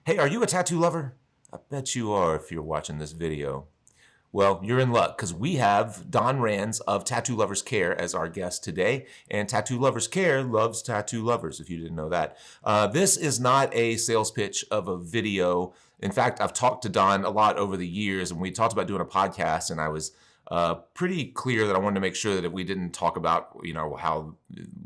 Hey, are you a tattoo lover? I bet you are if you're watching this video. Well, you're in luck because we have Don Rands of Tattoo Lovers Care as our guest today. And Tattoo Lovers Care loves tattoo lovers, if you didn't know that. This is not a sales pitch of a video. In fact, I've talked to Don a lot over the years, and we talked about doing a podcast, and I was pretty clear that I wanted to make sure that if we didn't talk about, how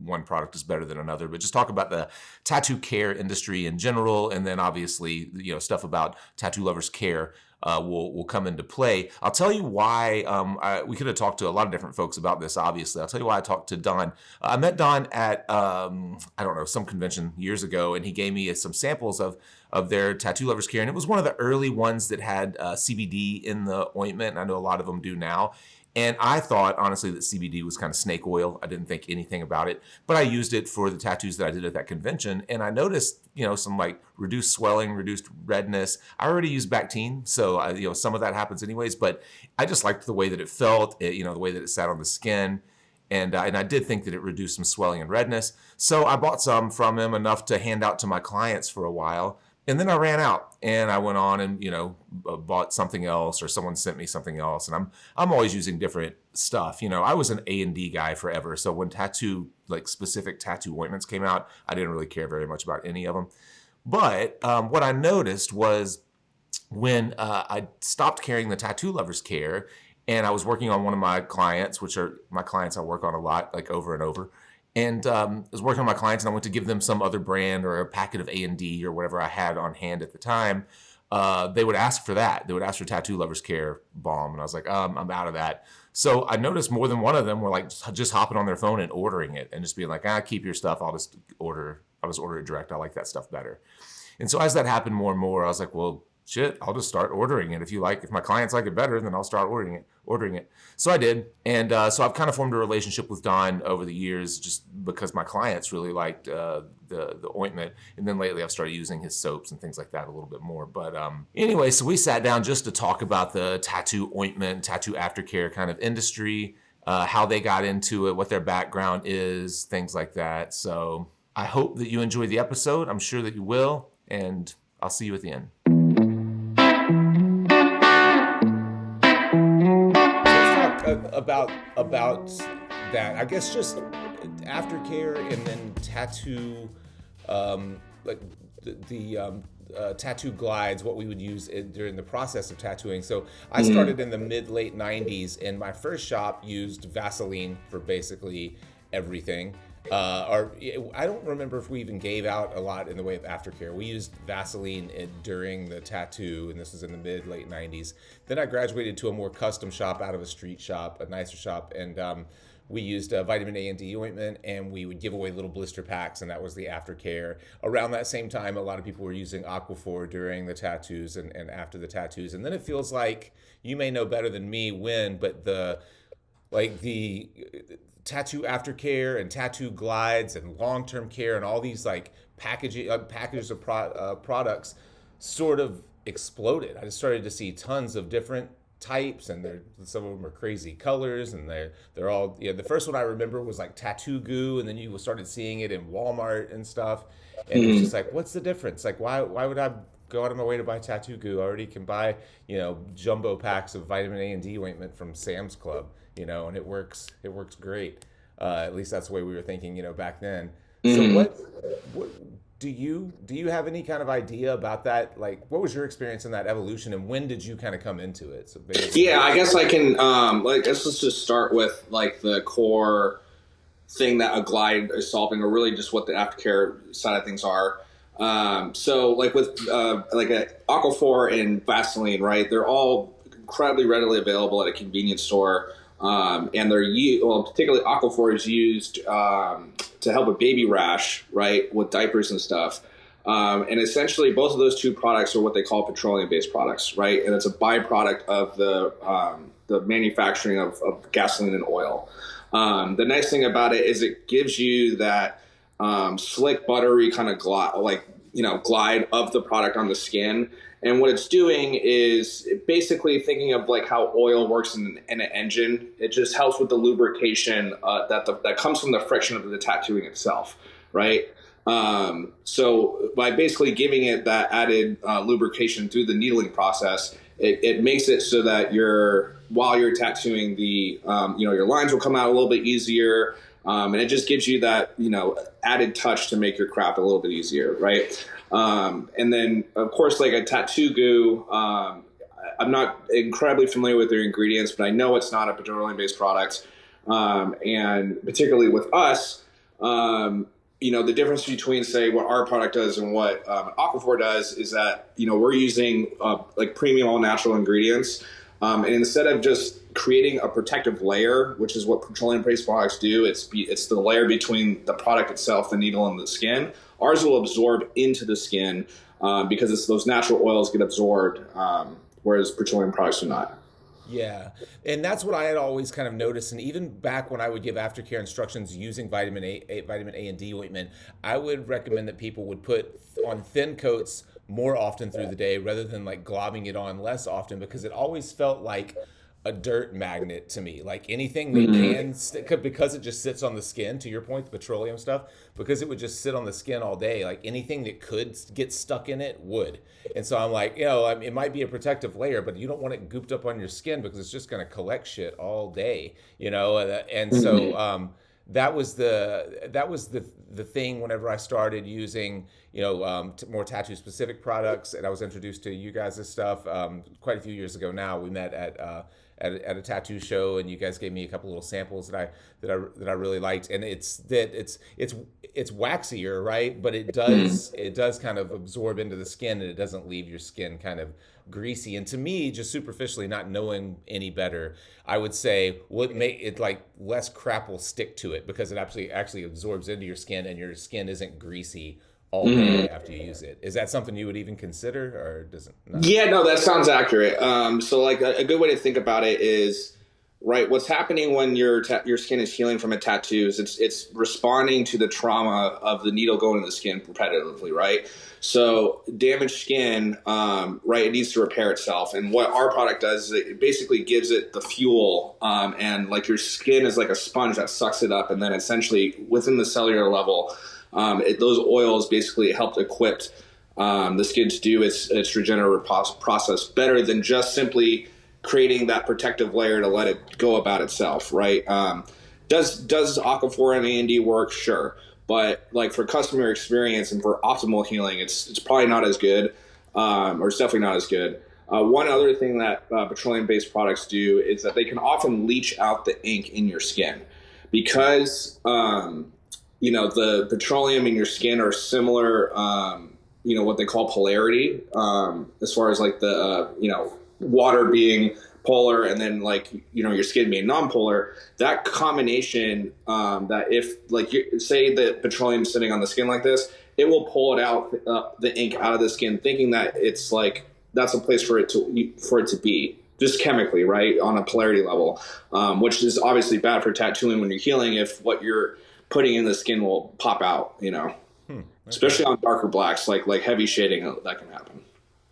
one product is better than another, but just talk about the tattoo care industry in general, and then obviously, stuff about Tattoo Lovers Care will come into play. I'll tell you why. We could have talked to a lot of different folks about this, obviously. I'll tell you why I talked to Don. I met Don at, some convention years ago, and he gave me some samples of their Tattoo Lovers Care. And it was one of the early ones that had CBD in the ointment. And I know a lot of them do now. And I thought, honestly, that CBD was kind of snake oil. I didn't think anything about it, but I used it for the tattoos that I did at that convention. And I noticed, some like reduced swelling, reduced redness. I already use Bactine, so some of that happens anyways, but I just liked the way that it felt, the way that it sat on the skin. And I did think that it reduced some swelling and redness. So I bought some from him, enough to hand out to my clients for a while. And then I ran out and I went on and, bought something else, or someone sent me something else. And I'm always using different stuff. I was an A&D guy forever. So when specific tattoo ointments came out, I didn't really care very much about any of them. But what I noticed was when I stopped carrying the Tattoo Lovers Care, and I was working on one of my clients, which are my clients I work on a lot, like over and over. And I was working on my clients, and I went to give them some other brand or a packet of A&D or whatever I had on hand at the time. They would ask for that. They would ask for Tattoo Lovers Care balm. And I was like, I'm out of that. So I noticed more than one of them were like just hopping on their phone and ordering it and just being like, keep your stuff. I'll just order it direct. I like that stuff better. And so as that happened more and more, I was like, well, shit, If my clients like it better, then I'll start ordering it. So I did. And so I've kind of formed a relationship with Don over the years, just because my clients really liked the ointment. And then lately I've started using his soaps and things like that a little bit more. But anyway, so we sat down just to talk about the tattoo ointment, tattoo aftercare kind of industry, how they got into it, what their background is, things like that. So I hope that you enjoy the episode. I'm sure that you will. And I'll see you at the end. About that, I guess, just aftercare and then tattoo, tattoo glides, what we would use during the process of tattooing. So I started in the late 90s, and my first shop used Vaseline for basically everything. I don't remember if we even gave out a lot in the way of aftercare. We used Vaseline during the tattoo, and this was in the late 90s. Then I graduated to a more custom shop out of a street shop, a nicer shop, and we used vitamin A and D ointment, and we would give away little blister packs, and that was the aftercare. Around that same time, a lot of people were using Aquaphor during the tattoos and after the tattoos. And then it feels like, you may know better than me when, but the tattoo aftercare and tattoo glides and long-term care and all these packages of products sort of exploded. I just started to see tons of different types, and some of them are crazy colors, and they're all, the first one I remember was like tattoo goo, and then you started seeing it in Walmart and stuff, and it's just like, what's the difference? Like, why would I go out of my way to buy tattoo goo? I already can buy jumbo packs of vitamin A and D ointment from Sam's Club, and it works great. At least that's the way we were thinking, back then. So what do you have any kind of idea about that? Like, what was your experience in that evolution, and when did you kind of come into it? So yeah, I guess I can, let's just start with the core thing that a glide is solving, or really just what the aftercare side of things are. So with Aquaphor and Vaseline, right? They're all incredibly readily available at a convenience store. And they're particularly Aquaphor is used to help with baby rash, right, with diapers and stuff. And essentially, both of those two products are what they call petroleum-based products, right? And it's a byproduct of the manufacturing of gasoline and oil. The nice thing about it is it gives you that slick, buttery kind of glide of the product on the skin. And what it's doing is basically thinking of how oil works in an engine. It just helps with the lubrication that comes from the friction of the tattooing itself, right? So by basically giving it that added lubrication through the needling process, it makes it so that while you're tattooing, your lines will come out a little bit easier, and it just gives you that added touch to make your craft a little bit easier, right? And then of course, like a tattoo goo, I'm not incredibly familiar with their ingredients, but I know it's not a petroleum-based product, and particularly with us. The difference between, say, what our product does and what Aquaphor does is that, we're using like premium all natural ingredients. And instead of just creating a protective layer, which is what petroleum-based products do, it's the layer between the product itself, the needle, and the skin. Ours will absorb into the skin because those natural oils get absorbed, whereas petroleum products do not. Yeah. And that's what I had always kind of noticed. And even back when I would give aftercare instructions using vitamin A and D ointment, I would recommend that people would put on thin coats more often through the day rather than like globbing it on less often, because it always felt like a dirt magnet to me. Like anything that can because it just sits on the skin, to your point, the petroleum stuff, because it would just sit on the skin all day, like anything that could get stuck in it would. And so I'm like, it might be a protective layer, but you don't want it gooped up on your skin because it's just going to collect shit all day, and so that was the thing whenever I started using more tattoo specific products, and I was introduced to you guys' stuff quite a few years ago. Now we met at a tattoo show, and you guys gave me a couple little samples that I really liked, and it's waxier, right? But it does kind of absorb into the skin, and it doesn't leave your skin kind of greasy. And to me, just superficially, not knowing any better, I would say what make it like less crap will stick to it because it actually absorbs into your skin, and your skin isn't greasy all day after you use it. Is that something you would even consider, or does it not? Yeah, no, that sounds accurate. So like a good way to think about it is, right, what's happening when your skin is healing from a tattoo is it's responding to the trauma of the needle going in the skin repetitively, right? So damaged skin, right, it needs to repair itself. And what our product does is it basically gives it the fuel, and like your skin is like a sponge that sucks it up, and then essentially within the cellular level, those oils basically help equip the skin to do its regenerative process better than just simply creating that protective layer to let it go about itself, right? Does Aquaphor and A&D work? Sure. But like for customer experience and for optimal healing, it's probably not as good, or it's definitely not as good. One other thing that petroleum-based products do is that they can often leach out the ink in your skin because the petroleum in your skin are similar, what they call polarity, as far as like the, water being polar and then like, your skin being non-polar. That combination, that if like say the petroleum sitting on the skin like this, it will pull it out, the ink out of the skin, thinking that it's like, that's a place for it to be. Just chemically, right, on a polarity level, which is obviously bad for tattooing when you're healing if what you're putting in the skin will pop out, okay. Especially on darker blacks, like heavy shading, that can happen.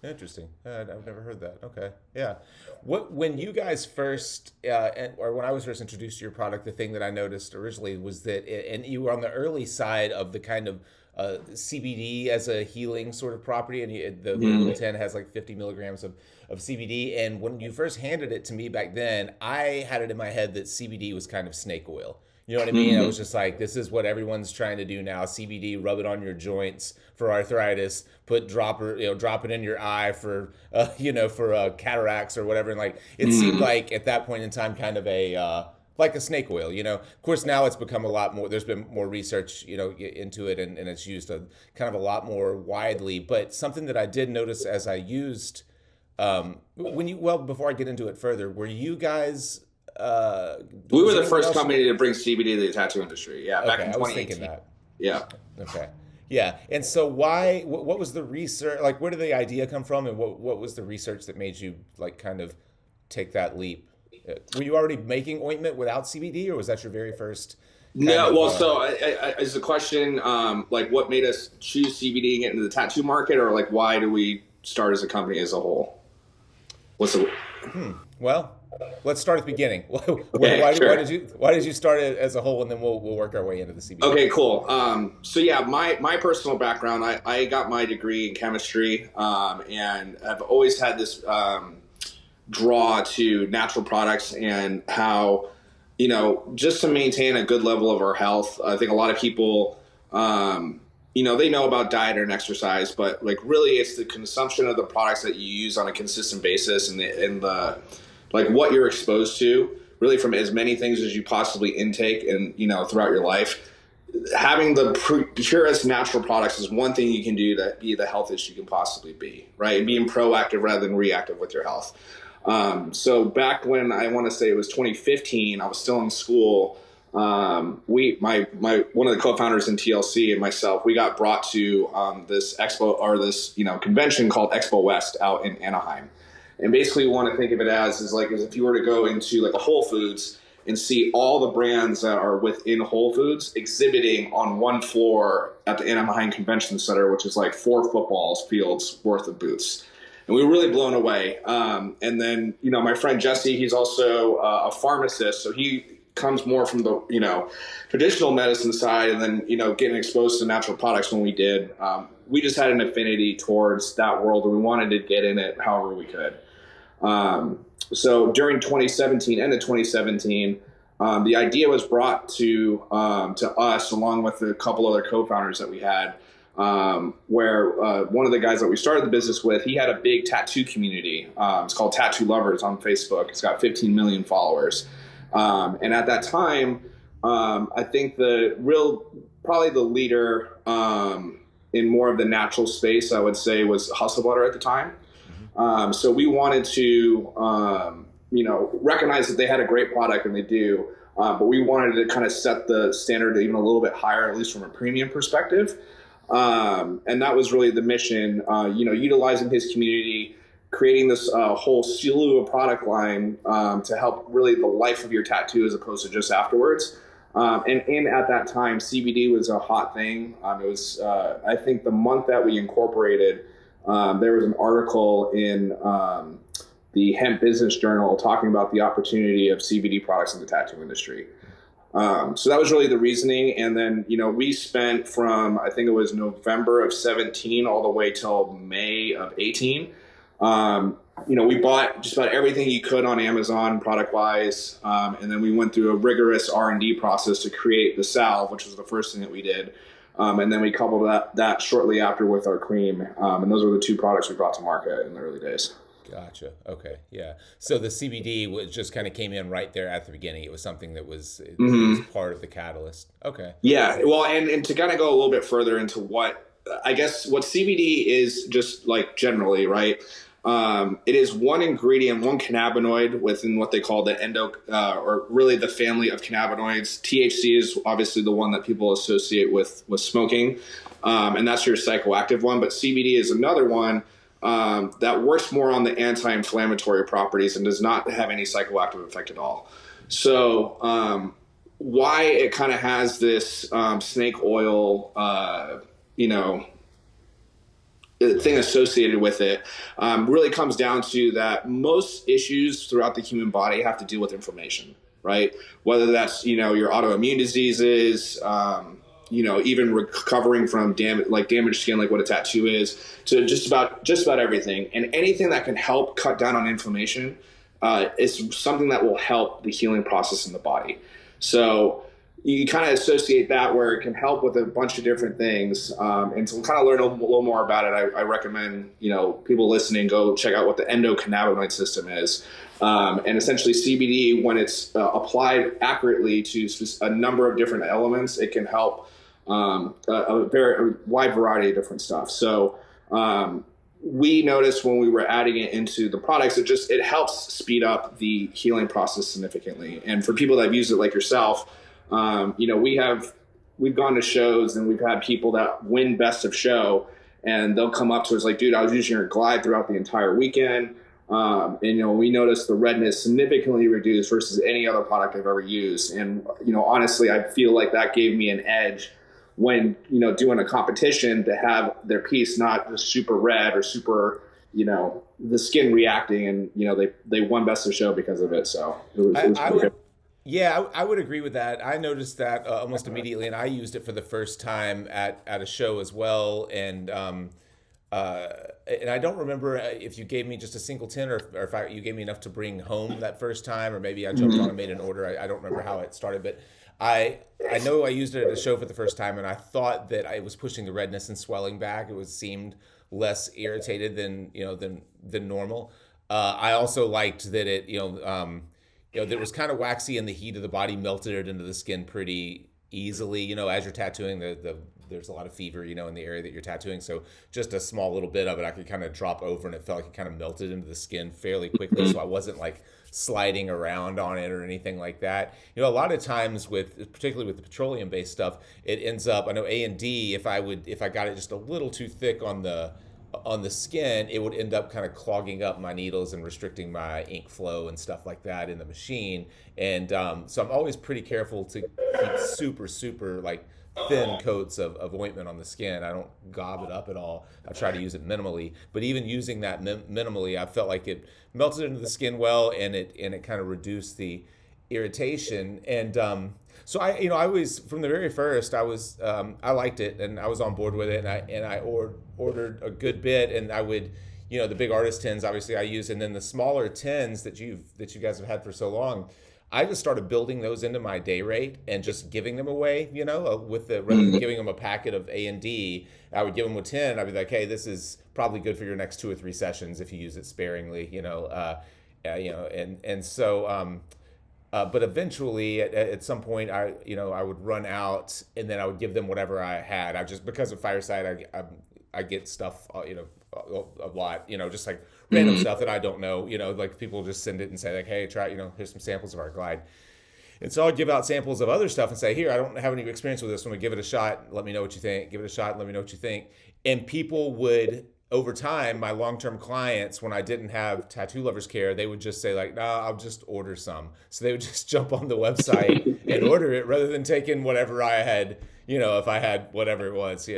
Interesting. I've never heard that. Okay. Yeah. When you guys first, or when I was first introduced to your product, the thing that I noticed originally was that, and you were on the early side of the kind of CBD as a healing sort of property, and the little 10 has like 50 milligrams of CBD. And when you first handed it to me back then, I had it in my head that CBD was kind of snake oil. You know what I mean? I was just like, this is what everyone's trying to do now. CBD, rub it on your joints for arthritis. Drop it in your eye for cataracts or whatever. And like, it seemed like at that point in time, kind of like a snake oil. Of course, now it's become a lot more. There's been more research, into it, and it's used kind of a lot more widely. But something that I did notice as I used, before I get into it further, were you guys? We were the first company to bring CBD to the tattoo industry. Yeah, back in 2018. I was thinking that. Yeah. Okay. Yeah. And so what was the research, like where did the idea come from, and what was the research that made you like kind of take that leap? Were you already making ointment without CBD, or was that your very first? So is the question like what made us choose CBD and get into the tattoo market, or like why do we start as a company as a whole? What's the... Well, let's start at the beginning. Okay, sure. Why did you start it as a whole, and then we'll work our way into the CBD. Okay, cool. So yeah, my personal background, I got my degree in chemistry, and I've always had this draw to natural products and how, just to maintain a good level of our health. I think a lot of people, they know about diet and exercise, but like really it's the consumption of the products that you use on a consistent basis, and the like what you're exposed to, really from as many things as you possibly intake and, throughout your life. Having the purest natural products is one thing you can do to be the healthiest you can possibly be, right? And being proactive rather than reactive with your health. So back when, I want to say it was 2015, I was still in school. My one of the co-founders in TLC and myself, we got brought to this expo, or this convention called Expo West out in Anaheim. And basically, we want to think of it as if you were to go into like a Whole Foods and see all the brands that are within Whole Foods exhibiting on one floor at the Anaheim Convention Center, which is like 4 football fields worth of booths. And we were really blown away. And then, my friend Jesse, he's also a pharmacist. So he comes more from the, traditional medicine side, and then, getting exposed to natural products when we did. We just had an affinity towards that world, and we wanted to get in it however we could. So during 2017, end of 2017, the idea was brought to us along with a couple other co-founders that we had, where one of the guys that we started the business with, he had a big tattoo community. It's called Tattoo Lovers on Facebook. It's got 15 million followers. And at that time, I think probably the leader in more of the natural space, I would say, was Hustle Butter at the time. So we wanted to, recognize that they had a great product, and they do, but we wanted to kind of set the standard even a little bit higher, at least from a premium perspective. And that was really the mission, utilizing his community, creating this whole slew of product line to help really the life of your tattoo as opposed to just afterwards. And at that time, CBD was a hot thing. It was, I think, the month that we incorporated, there was an article in the Hemp Business Journal talking about the opportunity of CBD products in the tattoo industry. So that was really the reasoning. And then, we spent from, I think it was November of 17 all the way till May of 18. We bought just about everything you could on Amazon product wise. And then we went through a rigorous R&D process to create the salve, which was the first thing that we did. And then we coupled that shortly after with our cream. And those were the 2 products we brought to market in the early days. Gotcha. Okay. Yeah. So the CBD just kind of came in right there at the beginning. It was something that was, it was part of the catalyst. Okay. Yeah. Well, and to kind of go a little bit further into what CBD is, just like generally, right? It is one ingredient, one cannabinoid within what they call the or really the family of cannabinoids. THC is obviously the one that people associate with smoking, and that's your psychoactive one. But CBD is another one that works more on the anti-inflammatory properties and does not have any psychoactive effect at all. So why it kind of has this snake oil, thing associated with it, really comes down to that most issues throughout the human body have to deal with inflammation, right? Whether that's, your autoimmune diseases, even recovering from damaged skin, like what a tattoo is, to just about everything. And anything that can help cut down on inflammation is something that will help the healing process in the body. So you kind of associate that where it can help with a bunch of different things. And to kind of learn a little more about it, I recommend, people listening, go check out what the endocannabinoid system is. And essentially CBD, when it's applied accurately to a number of different elements, it can help a wide variety of different stuff. So we noticed when we were adding it into the products, it helps speed up the healing process significantly. And for people that have used it like yourself, we've gone to shows and we've had people that win best of show, and they'll come up to us like, dude, I was using your Glide throughout the entire weekend. And, we noticed the redness significantly reduced versus any other product I've ever used. And, honestly, I feel like that gave me an edge when, doing a competition, to have their piece not just super red or super, the skin reacting, and they won best of show because of it. So it was I pretty would, good. yeah, I would agree with that. I noticed that almost immediately, and I used it for the first time at a show as well. Uh, and I don't remember if you gave me just a single tin or if you gave me enough to bring home that first time, or maybe I jumped on and made an order. I don't remember how it started, but I I know I used it at a show for the first time, and I thought that I was pushing the redness and swelling back. It was seemed less irritated than normal. I also liked that that it was kind of waxy, and the heat of the body melted it into the skin pretty easily. As you're tattooing, there's a lot of fever, in the area that you're tattooing. So just a small little bit of it, I could kind of drop over, and it felt like it kind of melted into the skin fairly quickly. So I wasn't like sliding around on it or anything like that. A lot of times particularly with the petroleum-based stuff, it ends up. I know A&D. If I got it just a little too thick on the skin, it would end up kind of clogging up my needles and restricting my ink flow and stuff like that in the machine. And so I'm always pretty careful to keep super, super like thin coats of ointment on the skin. I don't gob it up at all. I try to use it minimally. But even using that minimally, I felt like it melted into the skin well, and it kind of reduced the irritation. And so I was from the very first. I liked it, and I was on board with it, and I ordered a good bit, and I would, the big artist tins obviously I use, and then the smaller tins that you guys have had for so long. I just started building those into my day rate and just giving them away, rather than giving them a packet of A&D, I would give them a tin. I'd be like, hey, this is probably good for your next 2 or 3 sessions if you use it sparingly, and so. But eventually, at some point, I would run out, and then I would give them whatever I had. I just because of Fireside, I get stuff, a lot, just like random stuff that I don't know, like people just send it and say like, hey, try, here's some samples of our Glide. And so I'll give out samples of other stuff and say, here, I don't have any experience with this one. Give it a shot. Let me know what you think. Give it a shot. Let me know what you think. And people would, over time, my long-term clients, when I didn't have Tattoo Lovers Care, they would just say like, nah, I'll just order some. So they would just jump on the website and order it rather than taking whatever I had, if I had whatever it was,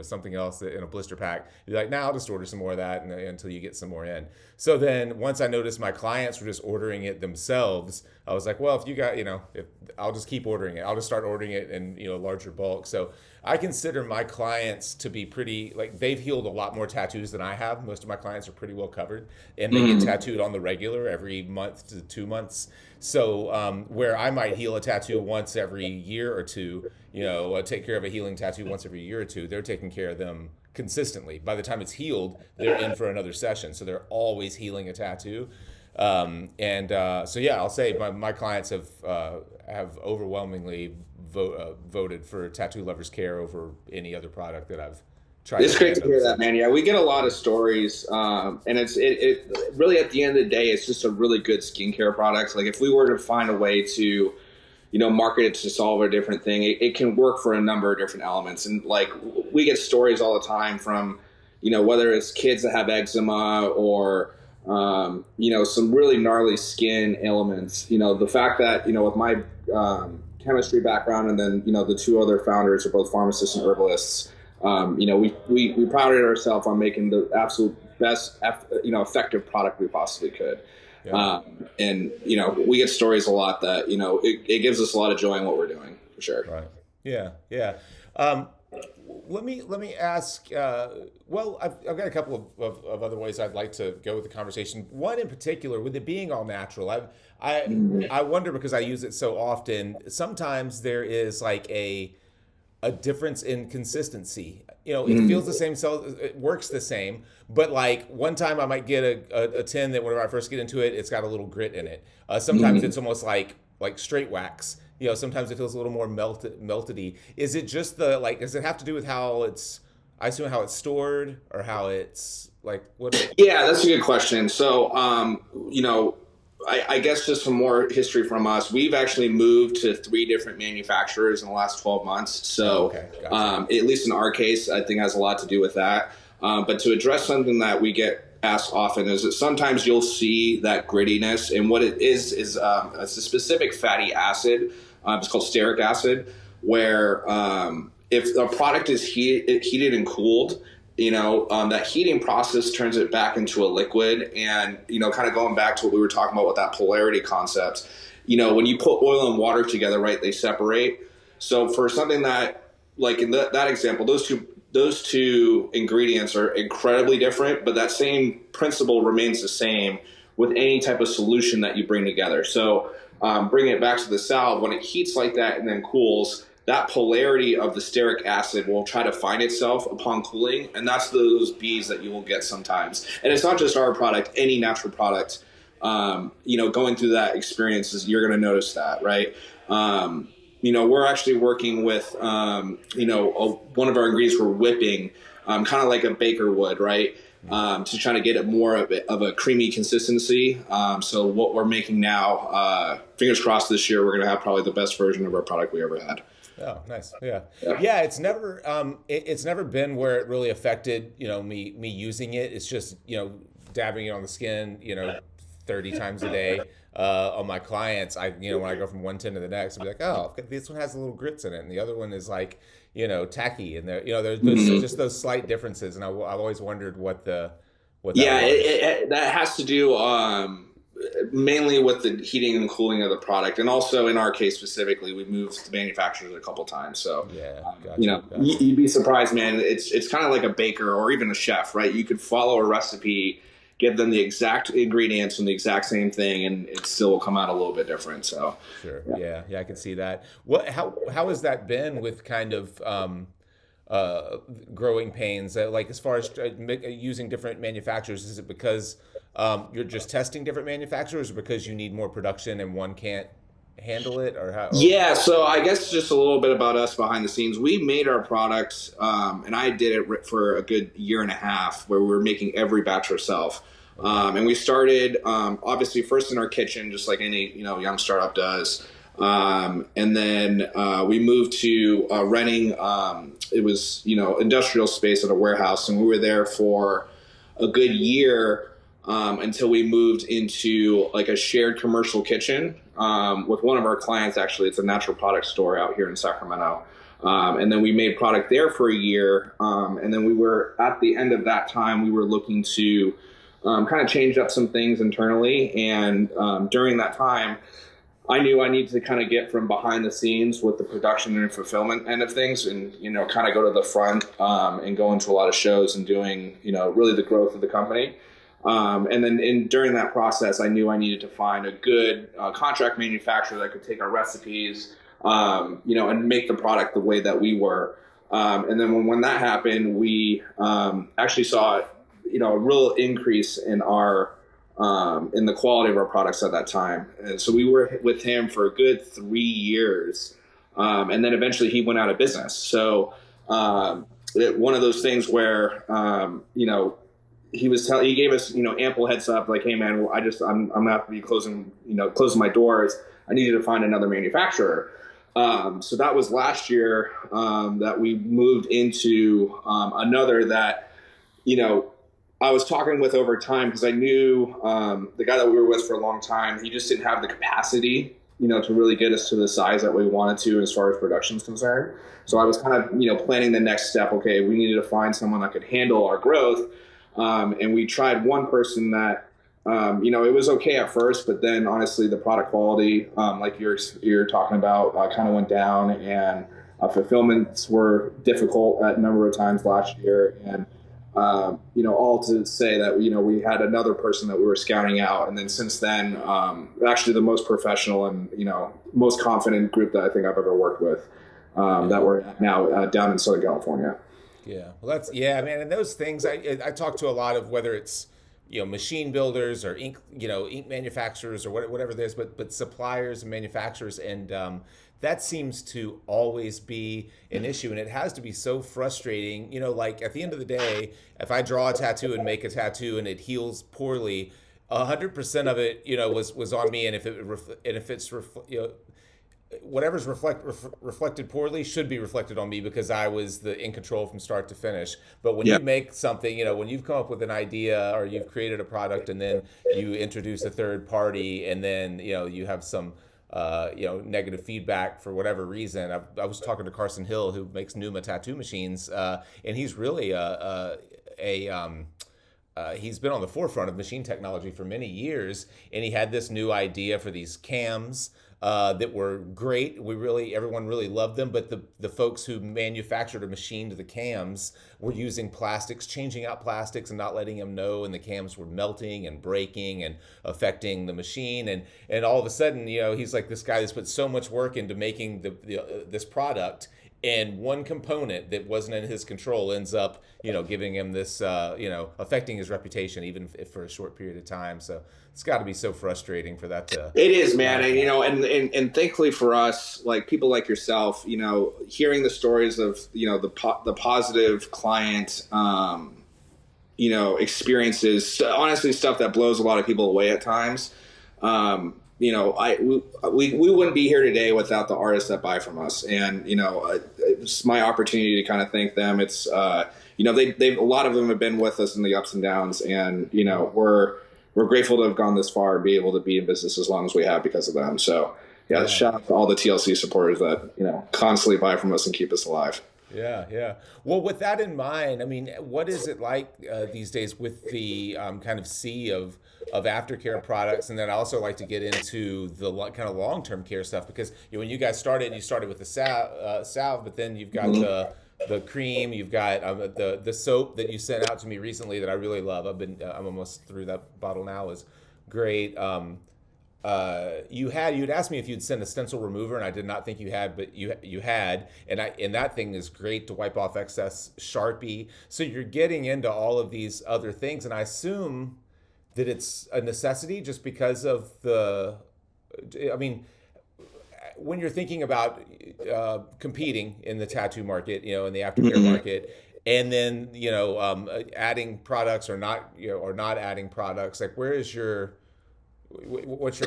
something else in a blister pack. You're like, nah, I'll just order some more of that until you get some more in. So then once I noticed my clients were just ordering it themselves, I was like, well, if you got, if I'll just keep ordering it. I'll just start ordering it in, larger bulk. So I consider my clients to be pretty, like, they've healed a lot more tattoos than I have. Most of my clients are pretty well covered, and they get tattooed on the regular every month to 2 months. So where I might heal a tattoo once every year or two, take care of a healing tattoo once every year or two, they're taking care of them consistently. By the time it's healed, they're in for another session. So they're always healing a tattoo. So yeah, I'll say my clients have overwhelmingly voted for Tattoo Lovers Care over any other product that I've tried. It's great to hear that, man. Yeah, we get a lot of stories, and it really at the end of the day, it's just a really good skincare product. Like if we were to find a way to, market it to solve a different thing, it can work for a number of different elements. And like we get stories all the time from, whether it's kids that have eczema or some really gnarly skin ailments. The fact that with my chemistry background, and then the 2 other founders are both pharmacists and herbalists. We prided ourselves on making the absolute best, effective product we possibly could. Yeah. And we get stories a lot that it gives us a lot of joy in what we're doing, for sure. Right. Yeah. Yeah. Let me ask. Well, I've got a couple of other ways I'd like to go with the conversation. One in particular, with it being all natural, I wonder, because I use it so often. Sometimes there is like a difference in consistency. It feels the same, so it works the same. But like one time I might get a tin that whenever I first get into it, it's got a little grit in it. Sometimes it's almost like straight wax. Sometimes it feels a little more meltedy. Is it just does it have to do with how it's, I assume, how it's stored, or how it's like, what? Yeah, that's a good question. So, I guess just some more history from us. We've actually moved to 3 different manufacturers in the last 12 months. So, okay, gotcha. At least in our case, I think has a lot to do with that. But to address something that we get asked often is that sometimes you'll see that grittiness, and what it is it's a specific fatty acid. It's called stearic acid, where if a product is heated and cooled, that heating process turns it back into a liquid. And, kind of going back to what we were talking about with that polarity concept, when you put oil and water together, right, they separate. So for something that, like in that example, those two ingredients are incredibly different, but that same principle remains the same with any type of solution that you bring together. So bring it back to the salve, when it heats like that and then cools, that polarity of the stearic acid will try to find itself upon cooling, and that's those bees that you will get sometimes. And it's not just our product, any natural product, going through that experience, you're going to notice that, right? We're actually working with, one of our ingredients we're whipping, kind of like a baker would, right? To try to get it more of a creamy consistency. So what we're making now, fingers crossed this year, we're going to have probably the best version of our product we ever had. Oh, nice. Yeah. It's never been where it really affected, me using it. It's just, dabbing it on the skin, 30 times a day. On my clients, when I go from one tin to the next, I'll be like, oh, this one has a little grits in it, and the other one is like, tacky, and there's just those slight differences, and I've always wondered what that was. That has to do mainly with the heating and cooling of the product, and also in our case specifically, we moved manufacturers a couple times. So gotcha. You'd be surprised, man. It's kind of like a baker or even a chef, right? You could follow a recipe, give them the exact ingredients and the exact same thing, and it still will come out a little bit different. So sure, yeah, I can see that. How has that been with kind of growing pains? Like as far as using different manufacturers, is it because you're just testing different manufacturers, or because you need more production and one can't handle it, or how? Yeah, so I guess just a little bit about us behind the scenes. We made our products, and I did it for a good year and a half, where we were making every batch ourselves. And we started, obviously, first in our kitchen, just like any young startup does. And then we moved to renting. It was industrial space at a warehouse, and we were there for a good year until we moved into like a shared commercial kitchen with one of our clients. Actually, it's a natural product store out here in Sacramento. And then we made product there for a year. And then we were, at the end of that time, we were looking to kind of change up some things internally. And during that time, I knew I needed to kind of get from behind the scenes with the production and fulfillment end of things, and kind of go to the front and go into a lot of shows and doing really the growth of the company. And then during that process, I knew I needed to find a good contract manufacturer that could take our recipes, and make the product the way that we were. And then when that happened, we actually saw a real increase in our in the quality of our products at that time. And so we were with him for a good 3 years, and then eventually he went out of business. So one of those things where he gave us ample heads up, like, hey man, I'm gonna have to be closing my doors. I needed to find another manufacturer. So that was last year that we moved into another that I was talking with over time, because I knew the guy that we were with for a long time, he just didn't have the capacity to really get us to the size that we wanted to as far as production is concerned. So I was kind of planning the next step. Okay, we needed to find someone that could handle our growth. And we tried one person that, it was okay at first, but then honestly, the product quality, like you're talking about, kind of went down, and fulfillments were difficult at a number of times last year. And, all to say that, we had another person that we were scouting out. And then since then, actually the most professional and, most confident group that I think I've ever worked with, that we're now down in Southern California. Yeah, well, man. And those things, I talk to a lot of, whether it's machine builders or ink manufacturers or whatever it is, but suppliers and manufacturers, and that seems to always be an issue, and it has to be so frustrating. Like at the end of the day, if I draw a tattoo and make a tattoo and it heals poorly, 100% of it was on me, and if it's whatever's reflected poorly should be reflected on me, because I was in control from start to finish. But when you make something, when you've come up with an idea or you've created a product, and then you introduce a third party, and then you have some negative feedback for whatever reason. I was talking to Carson Hill, who makes Numa tattoo machines, and he's really he's been on the forefront of machine technology for many years, and he had this new idea for these cams that were great. Everyone really loved them, but the folks who manufactured or machined the cams were using plastics, changing out plastics and not letting them know, and the cams were melting and breaking and affecting the machine. And all of a sudden, he's like, this guy that's put so much work into making this product, and one component that wasn't in his control ends up, giving him this, affecting his reputation, even if for a short period of time. So it's got to be so frustrating for that to. It is, man, and thankfully for us, like people like yourself, hearing the stories of the positive client, experiences, honestly, stuff that blows a lot of people away at times. We wouldn't be here today without the artists that buy from us, and it's my opportunity to kind of thank them. It's they've a lot of them have been with us in the ups and downs, and we're grateful to have gone this far and be able to be in business as long as we have because of them. So yeah. Shout out to all the TLC supporters that constantly buy from us and keep us alive. Yeah. Well, with that in mind, I mean, what is it like these days with the kind of sea of aftercare products? And then I also like to get into the kind of long-term care stuff, because when you guys started, you started with the salve, but then you've got the cream, you've got the soap that you sent out to me recently that I really love. I'm almost through that bottle now. Is great. You'd asked me if you'd send a stencil remover, and I did not think you had, but you had, and that thing is great to wipe off excess Sharpie. So you're getting into all of these other things, and I assume that it's a necessity just because of when you're thinking about competing in the tattoo market, in the aftercare market, and then adding products or not adding products, like what's your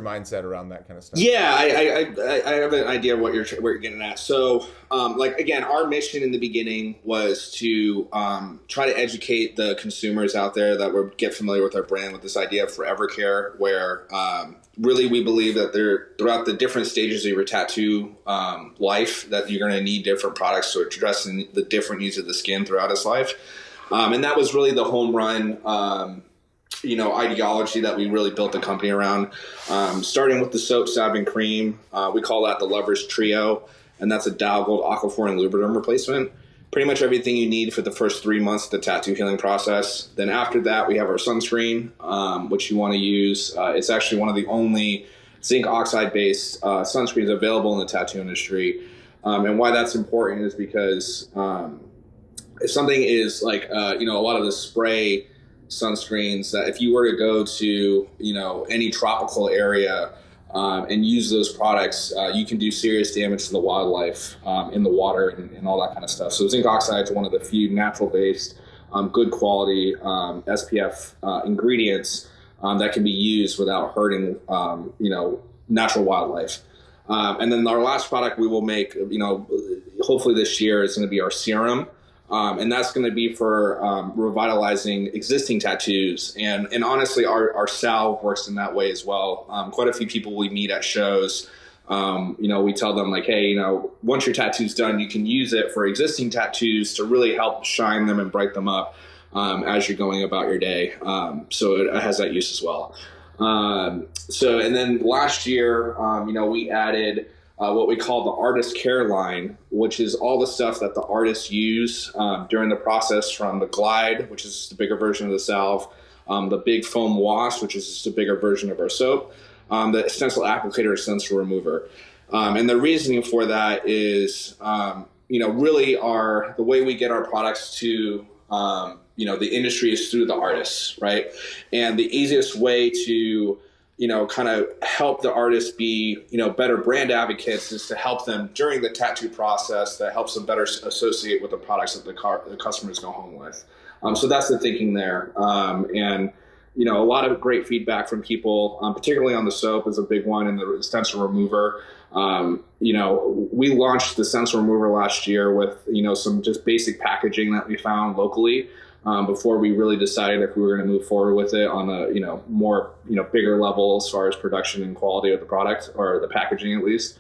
mindset around that kind of stuff? Yeah, I have an idea of what you're getting at. So, again, our mission in the beginning was to try to educate the consumers out there that would get familiar with our brand with this idea of forever care, where really we believe that throughout the different stages of your tattoo life, that you're going to need different products to address the different needs of the skin throughout its life. And that was really the home run ideology that we really built the company around, starting with the soap, salve, and cream. We call that the Lovers Trio, and that's a Dial Gold Aquaphor and Lubriderm replacement. Pretty much everything you need for the first 3 months of the tattoo healing process. Then after that, we have our sunscreen, which you want to use. It's actually one of the only zinc oxide-based sunscreens available in the tattoo industry. And why that's important is because if something is like, a lot of the spray sunscreens, that if you were to go to any tropical area and use those products, you can do serious damage to the wildlife in the water and all that kind of stuff. So zinc oxide is one of the few natural based good quality SPF ingredients that can be used without hurting natural wildlife. And then our last product we will make hopefully this year is going to be our serum. And that's going to be for revitalizing existing tattoos. And honestly, our salve works in that way as well. Quite a few people we meet at shows, we tell them like, hey, once your tattoo's done, you can use it for existing tattoos to really help shine them and brighten them up as you're going about your day. So it has that use as well. And then last year, we added what we call the artist care line, which is all the stuff that the artists use during the process, from the glide, which is the bigger version of the salve, the big foam wash, which is just a bigger version of our soap, the stencil applicator, stencil remover. And the reasoning for that is, really the way we get our products to, the industry is through the artists, right? And the easiest way to kind of help the artists be, better brand advocates is to help them during the tattoo process. That helps them better associate with the products that the customers go home with. So that's the thinking there. And a lot of great feedback from people, particularly on the soap is a big one, and the stencil remover. We launched the stencil remover last year with, some just basic packaging that we found locally. before we really decided if we were going to move forward with it on a, more, bigger level as far as production and quality of the product, or the packaging at least.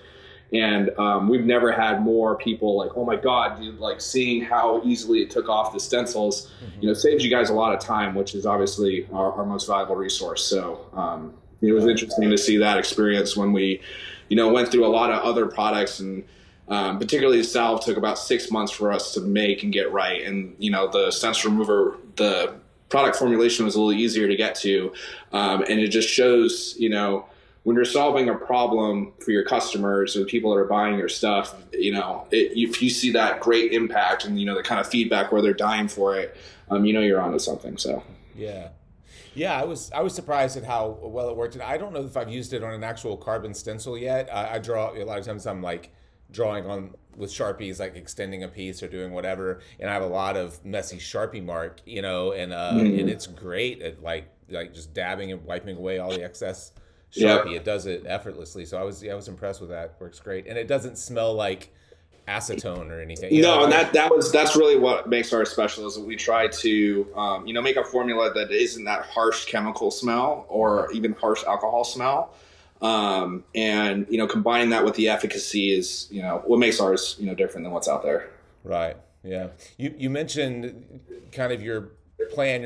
And we've never had more people like, oh my God, dude, like seeing how easily it took off the stencils, saves you guys a lot of time, which is obviously our most valuable resource. So it was interesting to see that experience when we, went through a lot of other products, and particularly the salve took about 6 months for us to make and get right. And, the stencil remover, the product formulation was a little easier to get to. And it just shows, when you're solving a problem for your customers or the people that are buying your stuff, if you see that great impact and, the kind of feedback where they're dying for it, you're onto something. So, yeah. Yeah, I was surprised at how well it worked. And I don't know if I've used it on an actual carbon stencil yet. I draw, a lot of times I'm like drawing on with Sharpies, like extending a piece or doing whatever. And I have a lot of messy Sharpie mark, and it's great at like just dabbing and wiping away all the excess Sharpie. It does it effortlessly. So I was impressed with that. Works great. And it doesn't smell like acetone or anything. And that's really what makes ours special, is that we try to make a formula that isn't that harsh chemical smell or even harsh alcohol smell. And combining that with the efficacy is what makes ours different than what's out there. Right. Yeah. You mentioned kind of your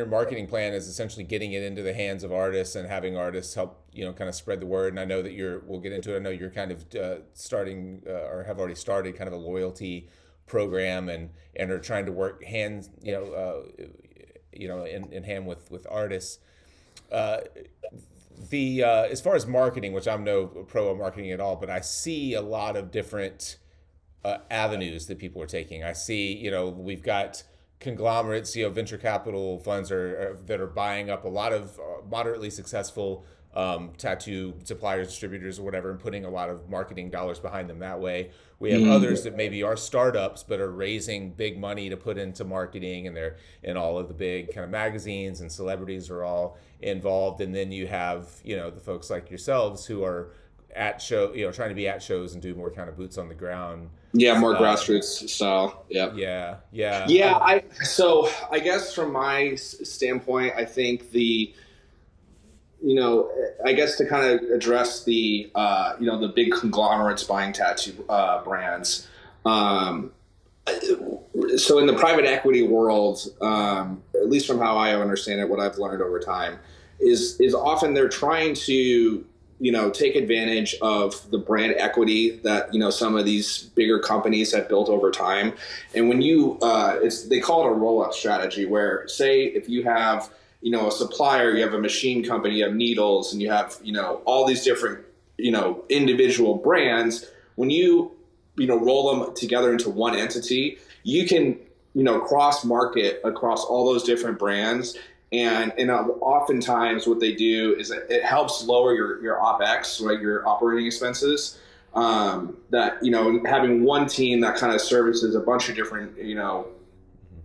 marketing plan is essentially getting it into the hands of artists and having artists help kind of spread the word. And I know that we'll get into it. I know you're kind of starting or have already started kind of a loyalty program and are trying to work in hand with artists. As far as marketing, which I'm no pro of marketing at all, but I see a lot of different avenues that people are taking. I see, we've got conglomerates, venture capital funds that are buying up a lot of moderately successful tattoo suppliers, distributors, or whatever, and putting a lot of marketing dollars behind them that way. We have others that maybe are startups but are raising big money to put into marketing, and they're in all of the big kind of magazines, and celebrities are all involved. And then you have the folks like yourselves who are at trying to be at shows and do more kind of boots on the ground. Yeah, more grassroots style. Yeah. So I guess from my standpoint, I think I guess to kind of address the big conglomerates buying tattoo brands. So in the private equity world, at least from how I understand it, what I've learned over time is often they're trying to take advantage of the brand equity that, some of these bigger companies have built over time. And when they call it a roll-up strategy, where say if you have, a supplier, you have a machine company, you have needles, and you have, all these different, individual brands. When you, roll them together into one entity, you can, cross market across all those different brands. And oftentimes what they do is it helps lower your OpEx, right? Your operating expenses. That, having one team that kind of services a bunch of different,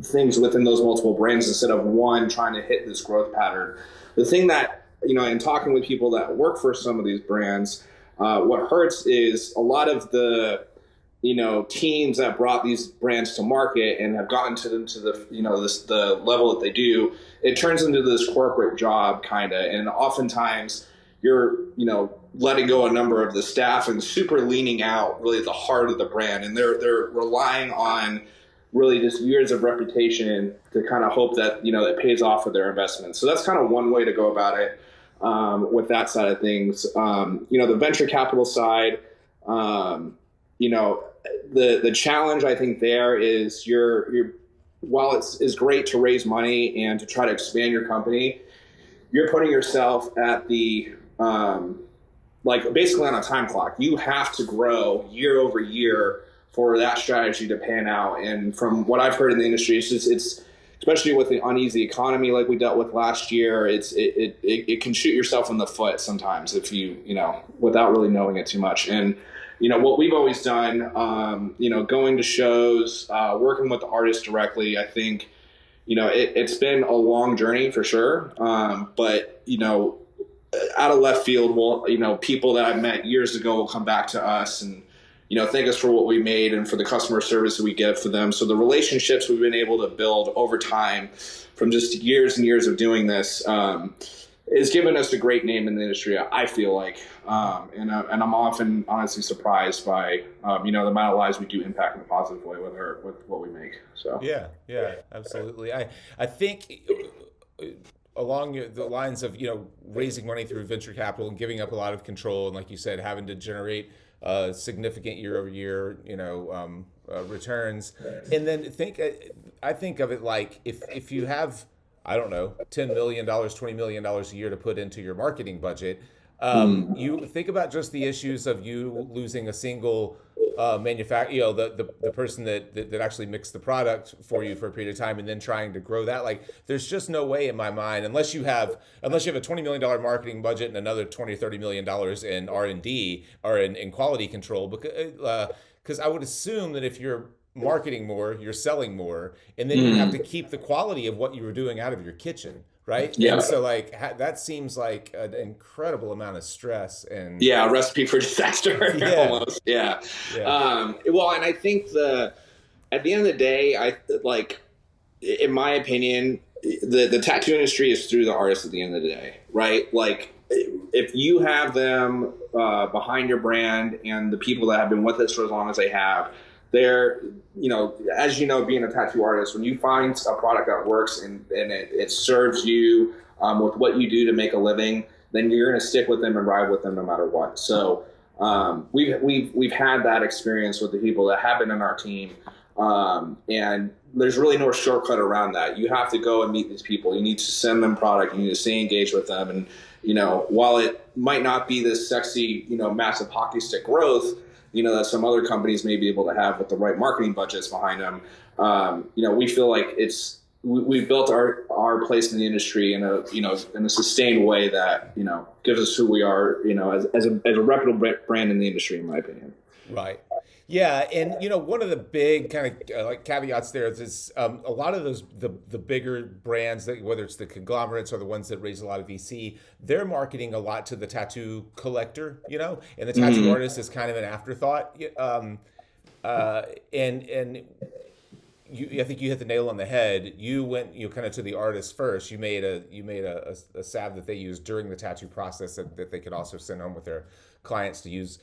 things within those multiple brands instead of one trying to hit this growth pattern. The thing that, in talking with people that work for some of these brands, what hurts is a lot of the, teams that brought these brands to market and have gotten to them to the, the level that they do, it turns into this corporate job kind of. And oftentimes you're, letting go a number of the staff and super leaning out really the heart of the brand. And they're relying on really just years of reputation to kind of hope that, it pays off for their investment. So that's kind of one way to go about it with that side of things. The venture capital side, the challenge I think there is you're while it's great to raise money and to try to expand your company, you're putting yourself at the basically on a time clock. You have to grow year over year for that strategy to pan out. And from what I've heard in the industry, it's especially with the uneasy economy like we dealt with last year, it can shoot yourself in the foot sometimes if you without really knowing it too much. And what we've always done, going to shows, working with the artists directly, I think, it's been a long journey for sure. But, out of left field, people that I've met years ago will come back to us and, thank us for what we made and for the customer service that we get for them. So the relationships we've been able to build over time from just years and years of doing this, has given us a great name in the industry, I feel like. And I'm often honestly surprised by, the amount of lives we do impact in a positive way with what we make. So Yeah, absolutely. I think along the lines of raising money through venture capital and giving up a lot of control, and like you said, having to generate significant year over year returns, and then I think of it like if you have, I don't know, $10 million, $20 million a year to put into your marketing budget. You think about just the issues of you losing a single manufacturer, the person that actually mixed the product for you for a period of time, and then trying to grow that. Like, there's just no way in my mind, unless you have a $20 million marketing budget and another $20 or $30 million in R&D or in quality control, because I would assume that if you're marketing more, you're selling more, and then you have to keep the quality of what you were doing out of your kitchen, right? Yeah. And so that seems like an incredible amount of stress and a recipe for disaster. Almost. Yeah. Well, and I think at the end of the day, in my opinion, the tattoo industry is through the artist at the end of the day, right? Like, if you have them behind your brand and the people that have been with us for as long as they have, they're, as being a tattoo artist, when you find a product that works and it serves you with what you do to make a living, then you're going to stick with them and ride with them no matter what. So we've had that experience with the people that have been in our team, and there's really no shortcut around that. You have to go and meet these people. You need to send them product. You need to stay engaged with them. And while it might not be this sexy, massive hockey stick growth, that some other companies may be able to have with the right marketing budgets behind them. We feel like we've built our place in the industry in a sustained way that, gives us who we are, as a reputable brand in the industry, in my opinion. Right. Yeah, and one of the big kind of caveats there is a lot of those the bigger brands, that whether it's the conglomerates or the ones that raise a lot of VC, they're marketing a lot to the tattoo collector, and the tattoo artist is kind of an afterthought. And I think you hit the nail on the head. You went kind of to the artist first. You made a salve that they use during the tattoo process that they could also send home with their clients to use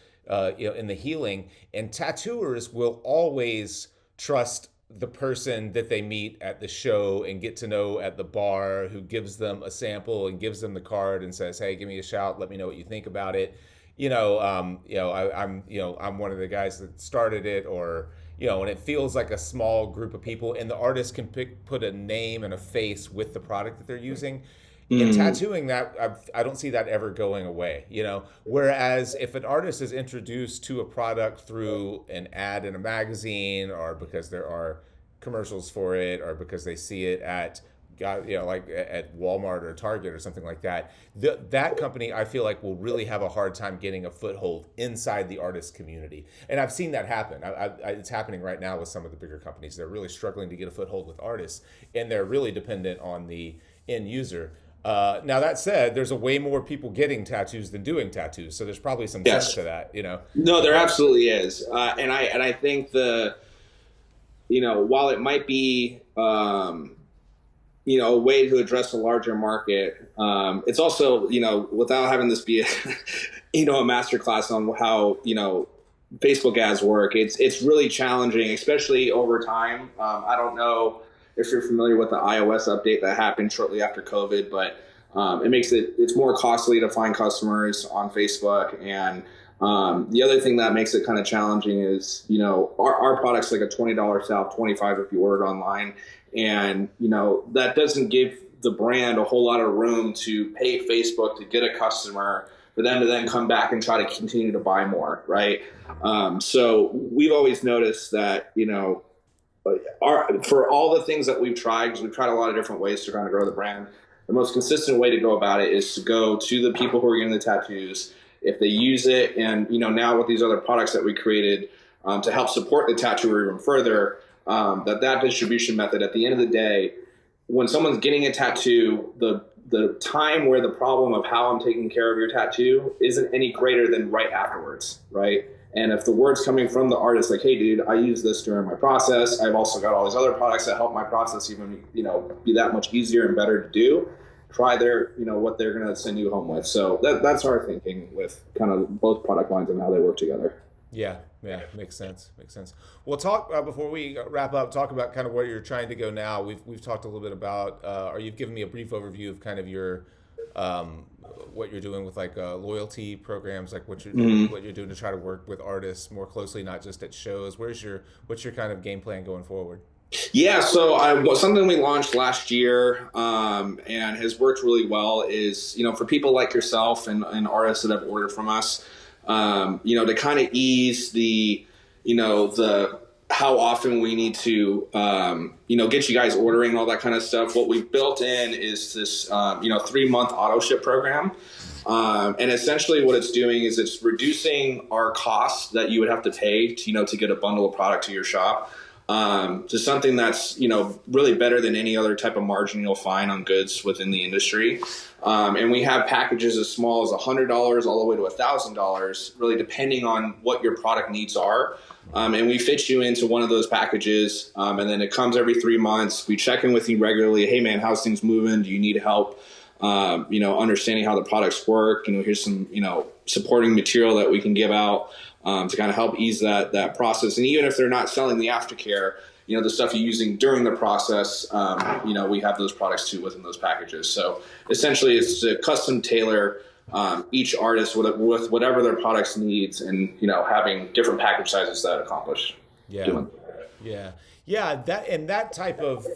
in the healing. And tattooers will always trust the person that they meet at the show and get to know at the bar, who gives them a sample and gives them the card and says, "Hey, give me a shout. Let me know what you think about it." I'm one of the guys that started it, or and it feels like a small group of people, and the artist can put a name and a face with the product that they're using. In tattooing, that I don't see that ever going away, Whereas if an artist is introduced to a product through an ad in a magazine, or because there are commercials for it, or because they see it at at Walmart or Target or something like that, that company, I feel like, will really have a hard time getting a foothold inside the artist community. And I've seen that happen. It's happening right now with some of the bigger companies. They're really struggling to get a foothold with artists, and they're really dependent on the end user. Now, that said, there's a way more people getting tattoos than doing tattoos, so there's probably some sense to that, No, there absolutely is, and I think while it might be a way to address a larger market, it's also without having this be a masterclass on how Facebook ads work. It's really challenging, especially over time. I don't know if you're familiar with the iOS update that happened shortly after COVID, but it makes it's more costly to find customers on Facebook. And the other thing that makes it kind of challenging is, our product's like a $20 salve, $25 if you order it online. And, that doesn't give the brand a whole lot of room to pay Facebook to get a customer for them to then come back and try to continue to buy more, right? So we've always noticed that, for all the things that we've tried, because we've tried a lot of different ways to kind of grow the brand, the most consistent way to go about it is to go to the people who are getting the tattoos. If they use it, and now with these other products that we created to help support the tattooer even further, that distribution method, at the end of the day, when someone's getting a tattoo, the time where the problem of how I'm taking care of your tattoo isn't any greater than right afterwards, right? And if the word's coming from the artist, like, hey, dude, I use this during my process. I've also got all these other products that help my process even, be that much easier and better to do. Try their, what they're going to send you home with. So that's our thinking with kind of both product lines and how they work together. Yeah, makes sense. Well, talk before we wrap up. Talk about kind of where you're trying to go now. We've talked a little bit about, or you've given me a brief overview of kind of your what you're doing with like loyalty programs, like what you're doing to try to work with artists more closely, not just at shows. What's your kind of game plan going forward? Yeah, so something we launched last year and has worked really well is, for people like yourself and artists that have ordered from us, to kind of ease the how often we need to, get you guys ordering, all that kind of stuff. What we've built in is this, 3-month auto ship program. And essentially what it's doing is it's reducing our costs that you would have to pay to get a bundle of product to your shop. To something that's, really better than any other type of margin you'll find on goods within the industry. And we have packages as small as $100 all the way to $1,000, really depending on what your product needs are. And we fit you into one of those packages. And then it comes every 3 months. We check in with you regularly. Hey man, how's things moving? Do you need help? Understanding how the products work, here's some, supporting material that we can give out. To kind of help ease that process. And even if they're not selling the aftercare, the stuff you're using during the process, we have those products too within those packages. So essentially it's to custom tailor each artist with whatever their products needs and, having different package sizes that accomplish. Yeah. That type of,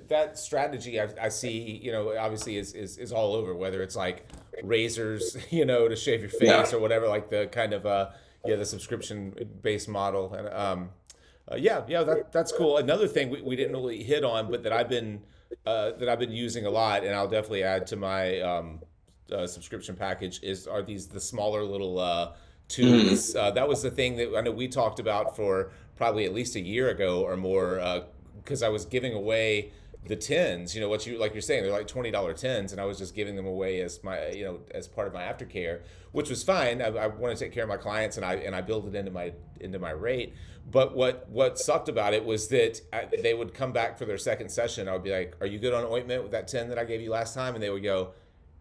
that strategy I see, obviously is all over, whether it's like razors, to shave your face or whatever, like the kind of, the subscription based model. And, that's cool. Another thing we didn't really hit on, but that I've been using a lot, and I'll definitely add to my, subscription package are the smaller little, tubes. That was the thing that I know we talked about for probably at least a year ago or more, because I was giving away the tins, like you're saying, they're like $20 tins, and I was just giving them away as my, as part of my aftercare, which was fine. I want to take care of my clients, and I build it into my rate. But what sucked about it was that they would come back for their second session. I would be like, "Are you good on ointment with that 10 that I gave you last time?" And they would go,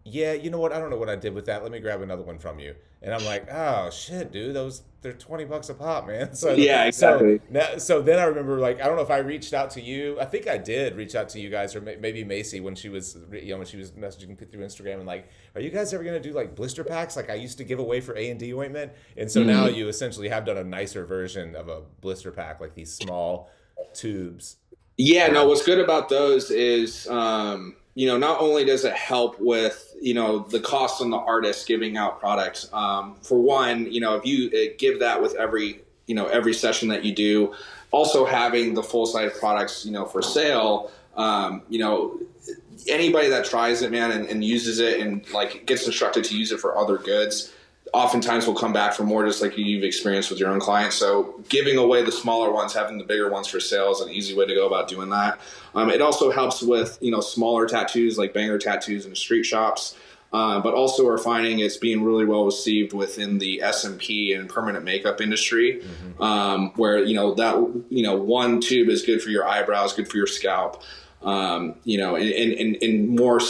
"Yeah, you know what? I don't know what I did with that. Let me grab another one from you." And I'm like, "Oh shit, dude, they're $20 a pop, man." So yeah, exactly. So then I remember, like, I don't know if I reached out to you. I think I did reach out to you guys, or maybe Macy when she was messaging through Instagram, and like, "Are you guys ever gonna do like blister packs like I used to give away for A&D ointment?" And so now you essentially have done a nicer version of a blister pack, like these small tubes. Yeah, no, what's good about those is, not only does it help with, the cost on the artist giving out products. For one, if you give that with every session that you do, also having the full size products, for sale, anybody that tries it, man, and uses it and like gets instructed to use it for other goods, oftentimes will come back for more, just like you've experienced with your own clients. So giving away the smaller ones, having the bigger ones for sale is an easy way to go about doing that. It also helps with, smaller tattoos like banger tattoos in the street shops. But also we're finding it's being really well received within the SMP and permanent makeup industry, where, one tube is good for your eyebrows, good for your scalp, and more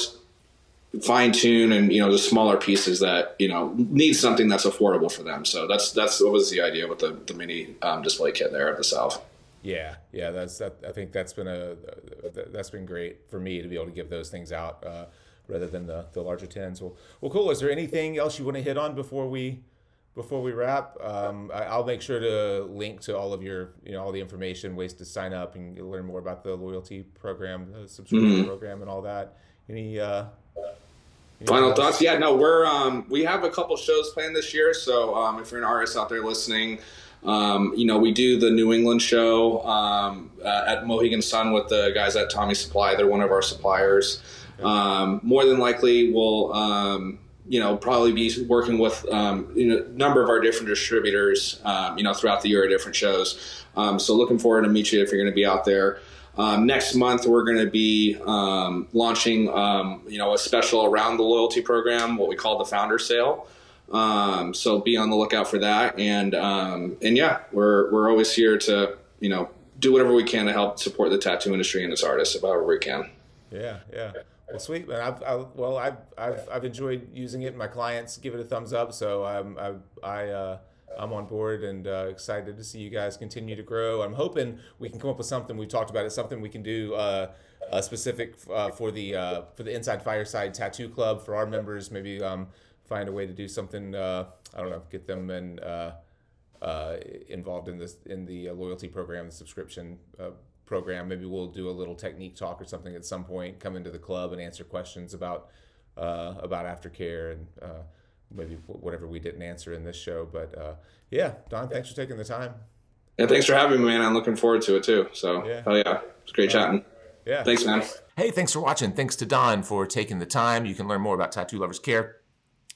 fine tune and, the smaller pieces that, need something that's affordable for them. So that's what was the idea with the mini display kit there at the South. Yeah. I think that's been great for me to be able to give those things out, rather than the larger tins. Well, cool. Is there anything else you want to hit on before we wrap? I'll make sure to link to all of your, all the information, ways to sign up and learn more about the loyalty program, the subscription program, and all that. Any final thoughts? Yeah, no, we have a couple shows planned this year. So if you're an artist out there listening, we do the New England show at Mohegan Sun with the guys at Tommy Supply. They're one of our suppliers. More than likely, we'll probably be working with a number of our different distributors, throughout the year at different shows. So looking forward to meet you if you're going to be out there. Next month, we're going to be launching, a special around the loyalty program, what we call the Founder Sale. So be on the lookout for that. And yeah, we're always here to, do whatever we can to help support the tattoo industry and its artists, however we can. Yeah, yeah. Well, sweet, man. I've enjoyed using it. My clients give it a thumbs up, so I'm on board and excited to see you guys continue to grow. I'm hoping we can come up with something. We've talked about it, something we can do specific for the Inside Fireside Tattoo Club for our members. Maybe find a way to do something. I don't know, get them involved in the loyalty program, the subscription program. Maybe we'll do a little technique talk or something at some point. Come into the club and answer questions about aftercare and maybe whatever we didn't answer in this show. But yeah, Don, thanks for taking the time. Yeah, thanks for having me, man. I'm looking forward to it too. So Yeah. hell yeah, it's great chatting. Yeah. Thanks, man. Hey, thanks for watching. Thanks to Don for taking the time. You can learn more about Tattoo Lovers Care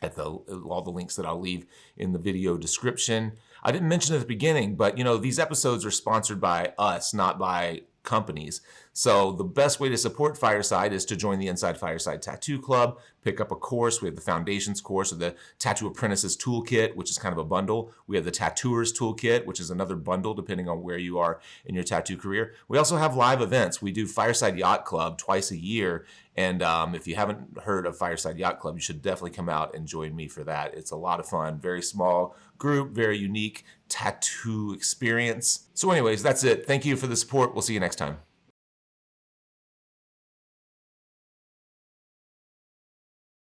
at all the links that I'll leave in the video description. I didn't mention at the beginning, but these episodes are sponsored by us, not by companies. So the best way to support Fireside is to join the Inside Fireside Tattoo Club, pick up a course. We have the Foundations course or the Tattoo Apprentices Toolkit, which is kind of a bundle. We have the Tattooers Toolkit, which is another bundle depending on where you are in your tattoo career. We also have live events. We do Fireside Yacht Club twice a year. And if you haven't heard of Fireside Yacht Club, you should definitely come out and join me for that. It's a lot of fun, very small group, very unique tattoo experience. So anyways, that's it. Thank you for the support. We'll see you next time.